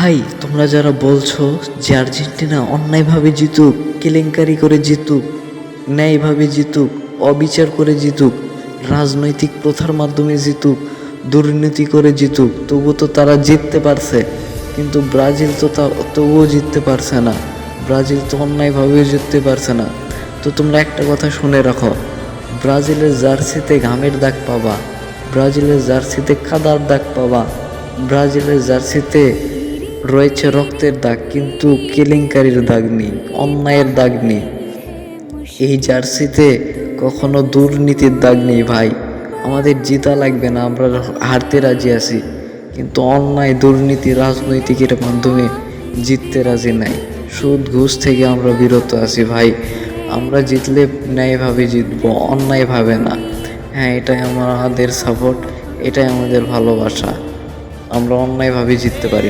ভাই, তোমরা যারা বলছো যে আর্জেন্টিনা অন্যায়ভাবে জিতুক, কেলেঙ্কারি করে জিতুক, ন্যায়ভাবে জিতুক, অবিচার করে জিতুক, রাজনৈতিক প্রথার মাধ্যমে জিতুক, দুর্নীতি করে জিতুক, তবু তো তারা জিততে পারছে। কিন্তু ব্রাজিল তো তবুও জিততে পারছে না। ব্রাজিল তো অন্যায়ভাবেও জিততে পারছে না। তো তোমরা একটা কথা শুনে রাখো, ব্রাজিলের জার্সিতে ঘামের দাগ পাবা, ব্রাজিলের জার্সিতে কাদার দাগ পাবা, ব্রাজিলের জার্সিতে রয়েছে রক্তের দাগ, কিন্তু কেলেঙ্কারির দাগ নেই, অন্যায়ের দাগ নেই। এই জার্সিতে কখনো দুর্নীতির দাগ নেই ভাই। আমাদের জিতা লাগবে না, আমরা হারতে রাজি আছি, কিন্তু অন্যায়, দুর্নীতি, রাজনৈতিকের মাধ্যমে জিততে রাজি নাই। সুদ ঘুষ থেকে আমরা বিরত আছি ভাই। আমরা জিতলে ন্যায়ভাবে জিতবো, অন্যায়ভাবে না। হ্যাঁ, এটাই আমাদের সাপোর্ট, এটাই আমাদের ভালোবাসা। আমরা অন্যায়ভাবে জিততে পারি না।